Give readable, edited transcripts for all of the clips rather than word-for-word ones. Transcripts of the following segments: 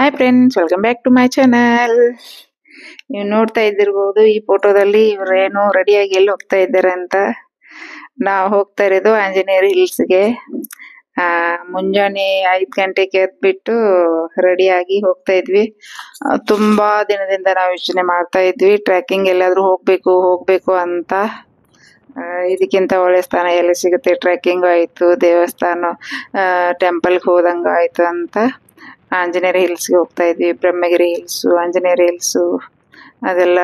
Hi friends, welcome back to my channel. ನೀವು ನೋಡ್ತಾ ಇದ್ದಿರ್ಬೋದು ಈ ಫೋಟೋದಲ್ಲಿ ಇವರೇನು ರೆಡಿಯಾಗಿ ಎಲ್ಲಿ ಹೋಗ್ತಾ ಇದ್ದಾರೆ ಅಂತ. ನಾವು ಹೋಗ್ತಾ ಇರೋದು ಆಂಜನೇಯರ್ ಹಿಲ್ಸ್ಗೆ. ಮುಂಜಾನೆ 5 ಗಂಟೆಗೆ ಎದ್ಬಿಟ್ಟು ರೆಡಿಯಾಗಿ ಹೋಗ್ತಾ ಇದ್ವಿ. ತುಂಬಾ ದಿನದಿಂದ ನಾವು ಯೋಚನೆ ಮಾಡ್ತಾ ಇದ್ವಿ ಟ್ರೆಕ್ಕಿಂಗ್ ಎಲ್ಲಾದ್ರೂ ಹೋಗ್ಬೇಕು ಅಂತ. ಇದಕ್ಕಿಂತ ಒಳ್ಳೆ ಸ್ಥಾನ ಎಲ್ಲಿ ಸಿಗುತ್ತೆ, ಟ್ರೆಕ್ಕಿಂಗ್ ಆಯ್ತು, ದೇವಸ್ಥಾನ ಟೆಂಪಲ್ಗೆ ಹೋದಂಗ ಆಯ್ತು ಅಂತ ಆಂಜನೇಯರ್ ಹಿಲ್ಸ್ಗೆ ಹೋಗ್ತಾ ಇದ್ವಿ. ಬ್ರಹ್ಮಗಿರಿ ಹಿಲ್ಸು, ಆಂಜನೇಯರ್ ಹಿಲ್ಸು ಅದೆಲ್ಲ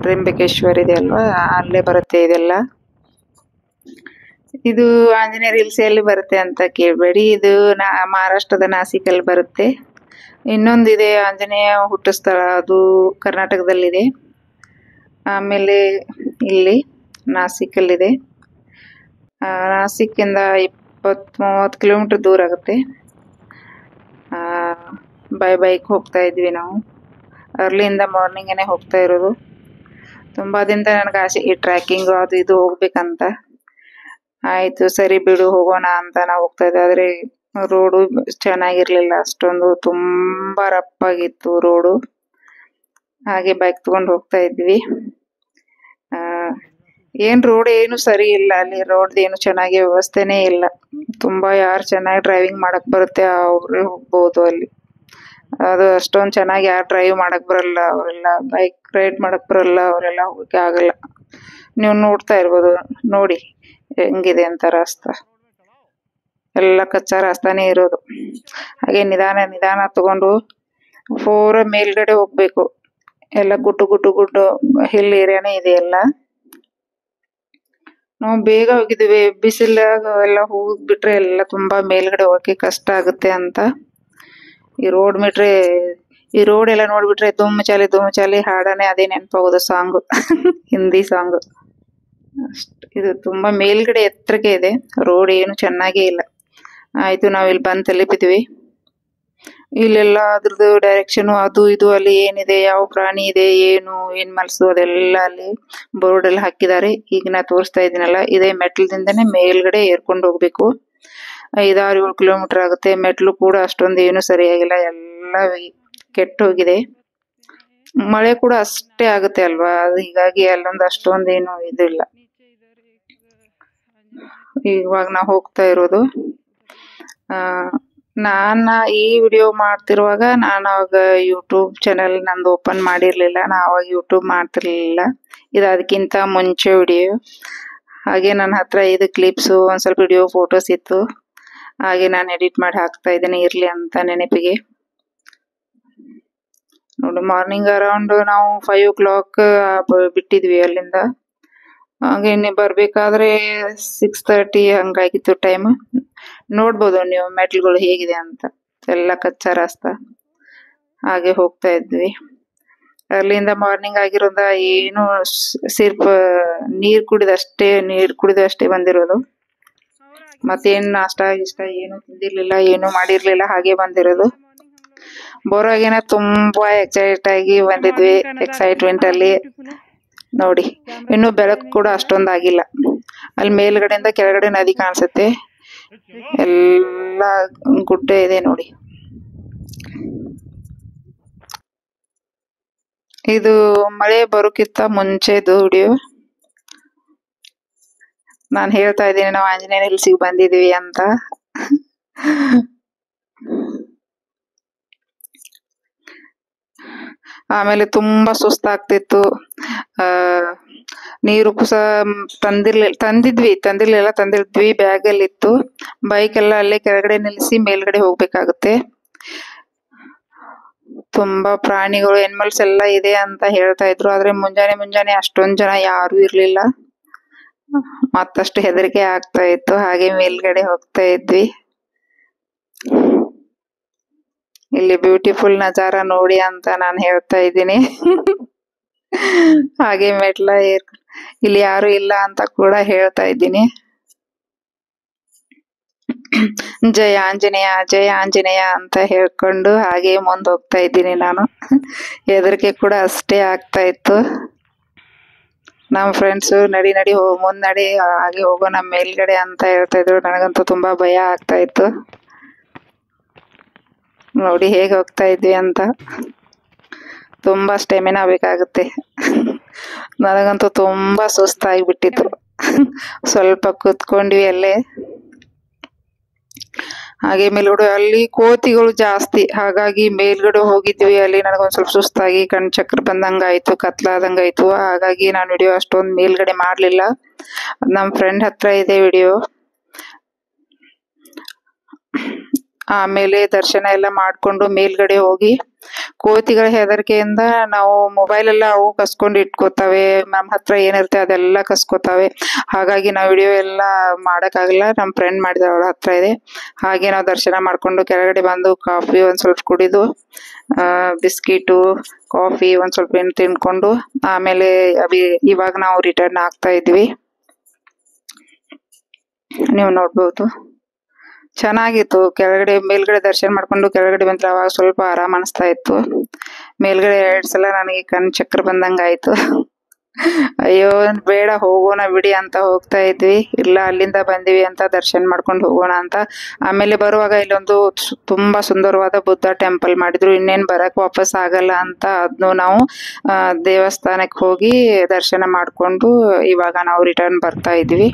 ತ್ರ್ಯಂಬಕೇಶ್ವರ್ ಇದೆ ಅಲ್ವಾ, ಅಲ್ಲೇ ಬರುತ್ತೆ ಇದೆಲ್ಲ. ಇದು ಆಂಜನೇಯರ್ ಹಿಲ್ಸ್ ಎಲ್ಲಿ ಬರುತ್ತೆ ಅಂತ ಕೇಳಬೇಡಿ, ಇದು ಮಹಾರಾಷ್ಟ್ರದ ನಾಸಿಕಲ್ಲಿ ಬರುತ್ತೆ. ಇನ್ನೊಂದಿದೆ ಆಂಜನೇಯ ಹುಟ್ಟು ಸ್ಥಳ, ಅದು ಕರ್ನಾಟಕದಲ್ಲಿದೆ. ಆಮೇಲೆ ಇಲ್ಲಿ ನಾಸಿಕಲ್ಲಿದೆ. ನಾಸಿಕ್ಕಿಂದ 20-30 ಕಿಲೋಮೀಟರ್ ದೂರ ಆಗುತ್ತೆ. ಬೈಕ್ ಹೋಗ್ತಾ ಇದ್ವಿ ನಾವು. ಅರ್ಲಿಯಿಂದ ಮಾರ್ನಿಂಗೇನೆ ಹೋಗ್ತಾ ಇರೋದು. ತುಂಬಾ ದಿನದ ನನಗೆ ಆಸೆ ಈ ಟ್ರ್ಯಾಕಿಂಗ್ ಅದು ಇದು ಹೋಗ್ಬೇಕಂತ. ಆಯ್ತು ಸರಿ ಬಿಡು ಹೋಗೋಣ ಅಂತ ನಾವು ಹೋಗ್ತಾ ಇದ್ವಿ. ಆದ್ರೆ ರೋಡು ಚೆನ್ನಾಗಿರ್ಲಿಲ್ಲ, ಅಷ್ಟೊಂದು ತುಂಬಾ ರಫ್ ಆಗಿತ್ತು ರೋಡು. ಹಾಗೆ ಬೈಕ್ ತಗೊಂಡು ಹೋಗ್ತಾ ಇದ್ವಿ. ರೋಡ್ ಏನು ಸರಿ ಇಲ್ಲ, ಅಲ್ಲಿ ರೋಡ್ ಏನು ಚೆನ್ನಾಗಿ ವ್ಯವಸ್ಥೆನೇ ಇಲ್ಲ. ತುಂಬಾ ಯಾರು ಚೆನ್ನಾಗಿ ಡ್ರೈವಿಂಗ್ ಮಾಡಕ್ ಬರುತ್ತೆ ಅವ್ರೇ ಹೋಗ್ಬೋದು ಅಲ್ಲಿ. ಅದು ಅಷ್ಟೊಂದು ಚೆನ್ನಾಗಿ ಯಾರು ಡ್ರೈವ್ ಮಾಡಕ್ ಬರಲ್ಲ, ಅವರೆಲ್ಲ ಬೈಕ್ ರೈಡ್ ಮಾಡಕ್ ಬರಲ್ಲ, ಅವರೆಲ್ಲ ಹೋಗಕ್ಕೆ ಆಗಲ್ಲ. ನೀವು ನೋಡ್ತಾ ಇರ್ಬೋದು ನೋಡಿ ಹೆಂಗಿದೆ ಅಂತ ರಾಸ್ತಾ. ಎಲ್ಲ ಕಚ್ಚಾ ರಾಸ್ತಾನೇ ಇರೋದು. ಹಾಗೆ ನಿಧಾನ ತಗೊಂಡು ಪೂರ ಮೇಲ್ಗಡೆ ಹೋಗ್ಬೇಕು. ಎಲ್ಲ ಗುಡ್ಡು ಹಿಲ್ ಏರಿಯಾನೇ ಇದೆ ಎಲ್ಲ. ನಾವು ಬೇಗ ಹೋಗಿದ್ವಿ, ಬಿಸಿಲಾಗ ಎಲ್ಲ ಹೋಗ್ಬಿಟ್ರೆ ಎಲ್ಲ ತುಂಬಾ ಮೇಲ್ಗಡೆ ಹೋಗಕ್ಕೆ ಕಷ್ಟ ಆಗುತ್ತೆ ಅಂತ. ಈ ರೋಡ್ ಎಲ್ಲ ನೋಡ್ಬಿಟ್ರೆ ಧೂಮ್ ಚಾಲಿ ಹಾಡನೆ ಅದೇ ನೆನಪಾಗೋದು ಸಾಂಗ್ ಹಿಂದಿ ಸಾಂಗ್. ಇದು ತುಂಬಾ ಮೇಲ್ಗಡೆ ಎತ್ತರಕ್ಕೆ ಇದೆ, ರೋಡ್ ಏನು ಚೆನ್ನಾಗೇ ಇಲ್ಲ. ಆಯ್ತು ನಾವ್ ಇಲ್ಲಿ ಬಂದು ತಲುಪಿದ್ವಿ. ಇಲ್ಲೆಲ್ಲ ಅದ್ರದ್ದು ಡೈರೆಕ್ಷನ್ ಅದು ಇದು ಅಲ್ಲಿ ಏನಿದೆ, ಯಾವ ಪ್ರಾಣಿ ಇದೆ, ಏನ್ ಮಲ್ಸು ಅದೆಲ್ಲ ಅಲ್ಲಿ ಬೋರ್ಡ್ ಎಲ್ಲ ಹಾಕಿದ್ದಾರೆ. ಈಗ ನಾ ತೋರಿಸ್ತಾ ಇದೀನಲ್ಲ, ಇದೇ ಮೆಟ್ಲದಿಂದನೇ ಮೇಲ್ಗಡೆ ಏರ್ಕೊಂಡು ಹೋಗ್ಬೇಕು. 5-7 ಕಿಲೋಮೀಟರ್ ಆಗುತ್ತೆ. ಮೆಟ್ಲು ಕೂಡ ಅಷ್ಟೊಂದು ಏನು ಸರಿಯಾಗಿಲ್ಲ, ಎಲ್ಲ ಕೆಟ್ಟ ಹೋಗಿದೆ. ಮಳೆ ಕೂಡ ಅಷ್ಟೇ ಆಗುತ್ತೆ ಅಲ್ವಾ, ಹೀಗಾಗಿ ಅಲ್ಲೊಂದು ಅಷ್ಟೊಂದೇನು ಇದಿಲ್ಲ. ಇವಾಗ ನಾವು ಹೋಗ್ತಾ ಇರೋದು. ಈ ವಿಡಿಯೋ ಮಾಡ್ತಿರುವಾಗ ನಾನು ಅವಾಗ ಯೂಟ್ಯೂಬ್ ಚಾನೆಲ್ ನಂದು ಓಪನ್ ಮಾಡಿರ್ಲಿಲ್ಲ. ಅವಾಗ ಯೂಟ್ಯೂಬ್ ಮಾಡ್ತಿರ್ಲಿಲ್ಲ. ಇದು ಅದಕ್ಕಿಂತ ಮುಂಚೆ ವಿಡಿಯೋ. ಹಾಗೆ ನನ್ನ ಹತ್ರ ಇದು ಕ್ಲಿಪ್ಸು, ಒಂದ್ ಸ್ವಲ್ಪ ವಿಡಿಯೋ ಫೋಟೋಸ್ ಇತ್ತು. ಹಾಗೆ ನಾನು ಎಡಿಟ್ ಮಾಡಿ ಹಾಕ್ತಾ ಇದ್ದೇನೆ ಇರ್ಲಿ ಅಂತ ನೆನಪಿಗೆ. ನೋಡಿ ಮಾರ್ನಿಂಗ್ ಅರೌಂಡ್ ನಾವು 5 o'clock ಬಿಟ್ಟಿದ್ವಿ ಅಲ್ಲಿಂದ. ಹಾಗೆ ಬರ್ಬೇಕಾದ್ರೆ 6:30 ಹಂಗಾಗಿತ್ತು ಟೈಮ್. ನೋಡ್ಬೋದು ನೀವು ಮೆಟ್ಲುಗಳು ಹೇಗಿದೆ ಅಂತ, ಎಲ್ಲ ಕಚ್ಚಾ ರಾಸ್ತಾ. ಹಾಗೆ ಹೋಗ್ತಾ ಇದ್ವಿ. ಅಲ್ಲಿಂದ ಮಾರ್ನಿಂಗ್ ಆಗಿರೋದ ಏನು ಸಿರ್ಫ್ ನೀರ್ ಕುಡಿದಷ್ಟೇ ಬಂದಿರೋದು. ಮತ್ತೇನ್ ನಾಷ್ಟ ಇಷ್ಟ ಏನು ತಿಂದಿರ್ಲಿಲ್ಲ, ಏನು ಮಾಡಿರ್ಲಿಲ್ಲ, ಹಾಗೆ ಬಂದಿರೋದು. ಬರೋವಾಗೇನ ತುಂಬಾ ಎಕ್ಸೈಟ್ ಆಗಿ ಬಂದಿದ್ವಿ, ಎಕ್ಸೈಟ್ಮೆಂಟ್ ಅಲ್ಲಿ. ನೋಡಿ ಇನ್ನು ಬೆಳಕು ಕೂಡ ಅಷ್ಟೊಂದಾಗಿಲ್ಲ. ಅಲ್ಲಿ ಮೇಲ್ಗಡೆಯಿಂದ ಕೆಳಗಡೆ ನದಿ ಕಾಣಿಸುತ್ತೆ, ಎಲ್ಲ ಗುಡ್ಡ ಇದೆ ನೋಡಿ. ಇದು ಮಳೆ ಬರೋಕ್ಕಿಂತ ಮುಂಚೆದು ವಿಡಿಯೋ. ನಾನು ಹೇಳ್ತಾ ಇದ್ದೀನಿ ನಾವು ಆಂಜನೇಯ ಹಿಲ್ಸಿಗೆ ಬಂದಿದೀವಿ ಅಂತ. ಆಮೇಲೆ ತುಂಬಾ ಸುಸ್ತಾಗ್ತಿತ್ತು. ನೀರು ಕುಸ ತಂದಿದ್ವಿ, ಬ್ಯಾಗ್ ಅಲ್ಲಿ ಇತ್ತು. ಬೈಕ್ ಎಲ್ಲ ಅಲ್ಲೇ ಕೆಳಗಡೆ ನಿಲ್ಲಿಸಿ ಮೇಲ್ಗಡೆ ಹೋಗ್ಬೇಕಾಗುತ್ತೆ. ತುಂಬಾ ಪ್ರಾಣಿಗಳು, ಎನಿಮಲ್ಸ್ ಎಲ್ಲ ಇದೆ ಅಂತ ಹೇಳ್ತಾ ಇದ್ರು. ಆದ್ರೆ ಮುಂಜಾನೆ ಅಷ್ಟೊಂದ್ ಜನ ಯಾರು ಇರ್ಲಿಲ್ಲ, ಮತ್ತಷ್ಟು ಹೆದರಿಕೆ ಆಗ್ತಾ ಇತ್ತು. ಹಾಗೆ ಮೇಲ್ಗಡೆ ಹೋಗ್ತಾ ಇದ್ವಿ. ಇಲ್ಲಿ ಬ್ಯೂಟಿಫುಲ್ ನಜಾರ ನೋಡಿ ಅಂತ ನಾನು ಹೇಳ್ತಾ ಇದ್ದೀನಿ. ಹಾಗೆ ಇಲ್ಲಿ ಯಾರು ಇಲ್ಲ ಅಂತ ಕೂಡ ಹೇಳ್ತಾ ಇದ್ದೀನಿ. ಜಯ ಆಂಜನೇಯ ಅಂತ ಹೇಳ್ಕೊಂಡು ಹಾಗೆ ಮುಂದೆ ಹೋಗ್ತಾ ಇದ್ದೀನಿ ನಾನು. ಹೆದರಿಕೆ ಕೂಡ ಅಷ್ಟೇ ಆಗ್ತಾ ಇತ್ತು. ನಮ್ಮ ಫ್ರೆಂಡ್ಸ್ ನಡಿ ಮುಂದ್ ನಡಿ, ಹಾಗೆ ಹೋಗೋಣ ಮೇಲ್ಗಡೆ ಅಂತ ಹೇಳ್ತಾ ಇದ್ರು. ನನಗಂತೂ ತುಂಬಾ ಭಯ ಆಗ್ತಾ ಇತ್ತು. ನೋಡಿ ಹೇಗೆ ಹೋಗ್ತಾ ಇದ್ವಿ ಅಂತ. ತುಂಬಾ ಸ್ಟೆಮಿನಾ ಬೇಕಾಗುತ್ತೆ. ನನಗಂತೂ ತುಂಬಾ ಸುಸ್ತಾಗಿಬಿಟ್ಟಿತ್ತು. ಸ್ವಲ್ಪ ಕೂತ್ಕೊಂಡ್ವಿ ಅಲ್ಲೇ. ಹಾಗೆ ಮೇಲ್ಗಡೆ ಅಲ್ಲಿ ಕೋತಿಗಳು ಜಾಸ್ತಿ, ಹಾಗಾಗಿ ಮೇಲ್ಗಡೆ ಹೋಗಿದ್ವಿ. ಅಲ್ಲಿ ನನಗೊಂದ್ ಸ್ವಲ್ಪ ಸುಸ್ತಾಗಿ ಕಣ್ ಚಕ್ರ ಬಂದಂಗಾಯ್ತು, ಕತ್ಲಾದಂಗಾಯ್ತು. ಹಾಗಾಗಿ ನಾನು ವಿಡಿಯೋ ಅಷ್ಟೊಂದು ಮೇಲ್ಗಡೆ ಮಾಡ್ಲಿಲ್ಲ. ನಮ್ ಫ್ರೆಂಡ್ ಹತ್ರ ಇದೆ ವಿಡಿಯೋ. ಆಮೇಲೆ ದರ್ಶನ ಎಲ್ಲ ಮಾಡ್ಕೊಂಡು ಮೇಲ್ಗಡೆ ಹೋಗಿ, ಕೋತಿಗಳ ಹೆದರಿಕೆಯಿಂದ ನಾವು ಮೊಬೈಲ್ ಎಲ್ಲ ಅವು ಕಸ್ಕೊಂಡು ಇಟ್ಕೋತಾವೆ. ನಮ್ಮ ಹತ್ರ ಏನಿರುತ್ತೆ ಅದೆಲ್ಲ ಕಸ್ಕೋತಾವೆ. ಹಾಗಾಗಿ ನಾವು ವಿಡಿಯೋ ಎಲ್ಲ ಮಾಡಕ್ಕಾಗಲ್ಲ. ನಮ್ಮ ಫ್ರೆಂಡ್ ಮಾಡಿದ ಅವಳ ಹತ್ರ ಇದೆ. ಹಾಗೆ ನಾವು ದರ್ಶನ ಮಾಡ್ಕೊಂಡು ಕೆಳಗಡೆ ಬಂದು ಕಾಫಿ ಒಂದ್ ಸ್ವಲ್ಪ ಕುಡಿದು, ಬಿಸ್ಕಿಟು, ಕಾಫಿ ಒಂದ್ ಸ್ವಲ್ಪ ಏನು ತಿನ್ಕೊಂಡು, ಆಮೇಲೆ ಇವಾಗ ನಾವು ರಿಟರ್ನ್ ಆಗ್ತಾ ಇದ್ವಿ. ನೀವು ನೋಡ್ಬೋದು, ಚೆನ್ನಾಗಿತ್ತು. ಮೇಲ್ಗಡೆ ದರ್ಶನ ಮಾಡ್ಕೊಂಡು ಕೆಳಗಡೆ ಬಂದ್ರೆ ಅವಾಗ ಸ್ವಲ್ಪ ಆರಾಮ್ ಅನಿಸ್ತಾ ಇತ್ತು. ಮೇಲ್ಗಡೆ 2 ಸಲ ನನಗೆ ಕಣ್ ಚಕ್ರ ಬಂದಂಗ ಆಯ್ತು. ಅಯ್ಯೋ ಬೇಡ, ಹೋಗೋಣ ಬಿಡಿ ಅಂತ ಹೋಗ್ತಾ ಇದ್ವಿ. ಇಲ್ಲ, ಅಲ್ಲಿಂದ ಬಂದಿವಿ ಅಂತ ದರ್ಶನ ಮಾಡ್ಕೊಂಡು ಹೋಗೋಣ ಅಂತ. ಆಮೇಲೆ ಬರುವಾಗ ಇಲ್ಲೊಂದು ತುಂಬಾ ಸುಂದರವಾದ ಬುದ್ಧ ಟೆಂಪಲ್ ಮಾಡಿದ್ರು. ಇನ್ನೇನ್ ಬರಕ್ ವಾಪಸ್ ಆಗಲ್ಲ ಅಂತ ಅದ್ನು ನಾವು ದೇವಸ್ಥಾನಕ್ಕೆ ಹೋಗಿ ದರ್ಶನ ಮಾಡ್ಕೊಂಡು ಇವಾಗ ನಾವು ರಿಟರ್ನ್ ಬರ್ತಾ ಇದ್ವಿ.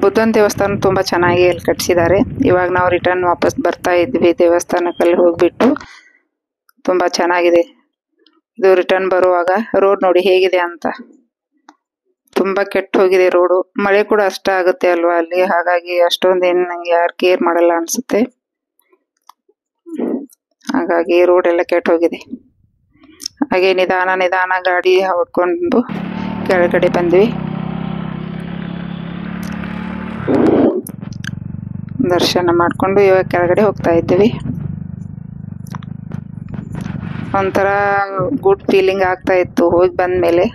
ಬುದ್ಧನ ದೇವಸ್ಥಾನ ತುಂಬಾ ಚೆನ್ನಾಗಿ ಅಲ್ಲಿ ಕಟ್ಸಿದ್ದಾರೆ. ಇವಾಗ ನಾವು ರಿಟರ್ನ್ ವಾಪಸ್ ಬರ್ತಾ ಇದ್ವಿ ದೇವಸ್ಥಾನಕ್ಕಲ್ಲಿ ಹೋಗ್ಬಿಟ್ಟು. ತುಂಬಾ ಚೆನ್ನಾಗಿದೆ. ಇದು ರಿಟರ್ನ್ ಬರುವಾಗ ರೋಡ್ ನೋಡಿ ಹೇಗಿದೆ ಅಂತ. ತುಂಬಾ ಕೆಟ್ಟ ಹೋಗಿದೆ ರೋಡು. ಮಳೆ ಕೂಡ ಅಷ್ಟ ಆಗುತ್ತೆ ಅಲ್ವಾ ಅಲ್ಲಿ, ಹಾಗಾಗಿ ಅಷ್ಟೊಂದೇನು ನಂಗೆ ಯಾರು ಕೇರ್ ಮಾಡಲ್ಲ ಅನ್ಸುತ್ತೆ. ಹಾಗಾಗಿ ರೋಡ್ ಎಲ್ಲ ಕೆಟ್ಟ ಹೋಗಿದೆ. ಹಾಗೆ ನಿಧಾನ ನಿಧಾನ ಗಾಡಿ ಹೊಡ್ಕೊಂಡು ಕೆಳಗಡೆ ಬಂದ್ವಿ. ದರ್ಶನ ಮಾಡ್ಕೊಂಡು ಇವಾಗ ಕೆಳಗಡೆ ಹೋಗ್ತಾ ಇದ್ದೀವಿ. ಒಂಥರ ಗುಡ್ ಫೀಲಿಂಗ್ ಆಗ್ತಾ ಇತ್ತು ಹೋಗಿ ಬಂದ್ಮೇಲೆ.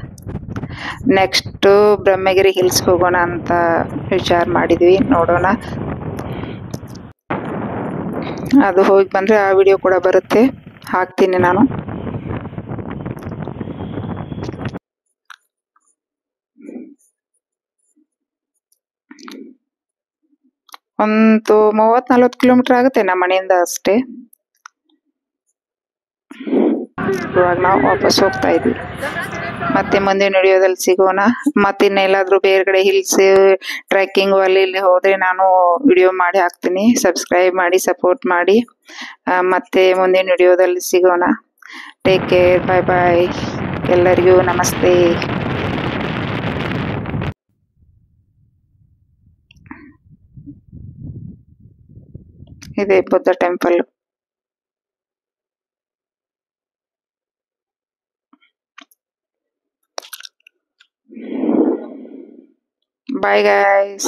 ನೆಕ್ಸ್ಟ್ ಬ್ರಹ್ಮಗಿರಿ ಹಿಲ್ಸ್ ಹೋಗೋಣ ಅಂತ ವಿಚಾರ ಮಾಡಿದ್ವಿ. ನೋಡೋಣ, ಅದು ಹೋಗಿ ಬಂದ್ರೆ ಆ ವಿಡಿಯೋ ಕೂಡ ಬರುತ್ತೆ, ಹಾಕ್ತೀನಿ ನಾನು. ಒಂದು 30-40 ಕಿಲೋಮೀಟರ್ ಆಗುತ್ತೆ ನಮ್ಮ ಮನೆಯಿಂದ ಅಷ್ಟೇ. ಇವಾಗ ನಾವು ವಾಪಸ್ ಹೋಗ್ತಾ ಇದ್ವಿ. ಮತ್ತೆ ಮುಂದಿನ ವಿಡಿಯೋದಲ್ಲಿ ಸಿಗೋಣ. ಮತ್ತಿನ್ನೆಲ್ಲಾದ್ರೂ ಬೇರೆ ಕಡೆ ಹಿಲ್ಸ್ ಟ್ರೆಕ್ಕಿಂಗ್ ಅಲ್ಲಿ ಇಲ್ಲಿ ಹೋದ್ರೆ ನಾನು ವಿಡಿಯೋ ಮಾಡಿ ಹಾಕ್ತೀನಿ. ಸಬ್ಸ್ಕ್ರೈಬ್ ಮಾಡಿ, ಸಪೋರ್ಟ್ ಮಾಡಿ. ಮತ್ತೆ ಮುಂದಿನ ವಿಡಿಯೋದಲ್ಲಿ ಸಿಗೋಣ. ಟೇಕ್ ಕೇರ್, ಬಾಯ್ ಬಾಯ್. ಎಲ್ಲರಿಗೂ ನಮಸ್ತೆ. ಇದೆ ಬುದ್ಧ ಟೆಂಪಲ್. Bye guys.